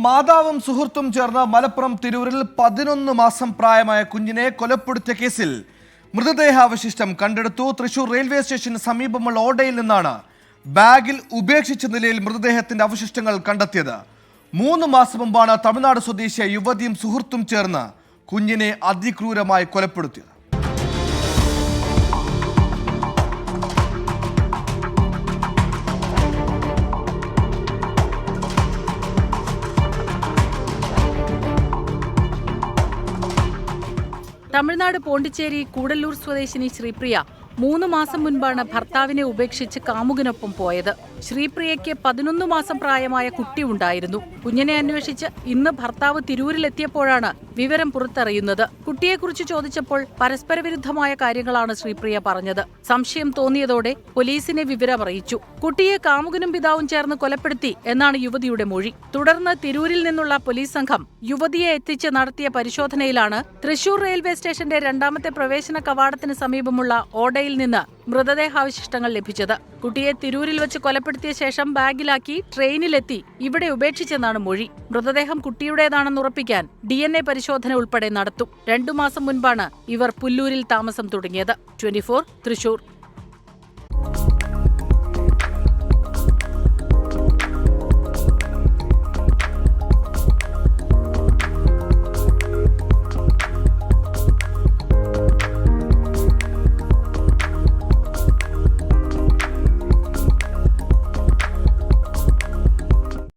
മാതാവും സുഹൃത്തും ചേർന്ന് മലപ്പുറം തിരൂരിൽ 11 മാസം പ്രായമായ കുഞ്ഞിനെ കൊലപ്പെടുത്തിയ കേസിൽ മൃതദേഹാവശിഷ്ടം കണ്ടെടുത്തു. തൃശൂർ റെയിൽവേ സ്റ്റേഷന് സമീപമുള്ള ഓടയിൽ നിന്നാണ് ബാഗിൽ ഉപേക്ഷിച്ച നിലയിൽ മൃതദേഹത്തിന്റെ അവശിഷ്ടങ്ങൾ കണ്ടെത്തിയത്. 3 മാസം മുമ്പാണ് തമിഴ്നാട് സ്വദേശിയായ യുവതിയും സുഹൃത്തും ചേർന്ന് കുഞ്ഞിനെ അതിക്രൂരമായി കൊലപ്പെടുത്തിയത്. തമിഴ്നാട് പോണ്ടിച്ചേരി കൂടല്ലൂർ സ്വദേശിനി ശ്രീപ്രിയ 3 മാസം മുൻപാണ് ഭർത്താവിനെ ഉപേക്ഷിച്ച് കാമുകനൊപ്പം പോയത്. ശ്രീപ്രിയയ്ക്ക് 11 മാസം പ്രായമായ കുട്ടി ഉണ്ടായിരുന്നു. കുഞ്ഞിനെ അന്വേഷിച്ച് ഇന്ന് ഭർത്താവ് തിരൂരിലെത്തിയപ്പോഴാണ് വിവരം പുറത്തറിയുന്നത്. കുട്ടിയെക്കുറിച്ച് ചോദിച്ചപ്പോൾ പരസ്പര വിരുദ്ധമായ കാര്യങ്ങളാണ് ശ്രീപ്രിയ പറഞ്ഞത്. സംശയം തോന്നിയതോടെ പോലീസിനെ വിവരമറിയിച്ചു. കുട്ടിയെ കാമുകനും പിതാവും ചേർന്ന് കൊലപ്പെടുത്തി എന്നാണ് യുവതിയുടെ മൊഴി. തുടർന്ന് തിരൂരിൽ നിന്നുള്ള പോലീസ് സംഘം യുവതിയെ എത്തിച്ച് നടത്തിയ പരിശോധനയിലാണ് തൃശൂർ റെയിൽവേ സ്റ്റേഷന്റെ 2ാമത്തെ പ്രവേശന കവാടത്തിന് സമീപമുള്ള ഓടയിൽ നിന്ന് മൃതദേഹാവശിഷ്ടങ്ങൾ ലഭിച്ചത്. കുട്ടിയെ തിരൂരിൽ വെച്ച് കൊലപ്പെടുത്തിയ ശേഷം ബാഗിലാക്കി ട്രെയിനിലെത്തി ഇവിടെ ഉപേക്ഷിച്ചെന്നാണ് മൊഴി. മൃതദേഹം കുട്ടിയുടേതാണെന്ന് ഉറപ്പിക്കാൻ DNA പരിശോധന ഉൾപ്പെടെ നടത്തും. 2 മാസം മുൻപാണ് ഇവർ പുല്ലൂരിൽ താമസം തുടങ്ങിയത്. 24 തൃശൂർ.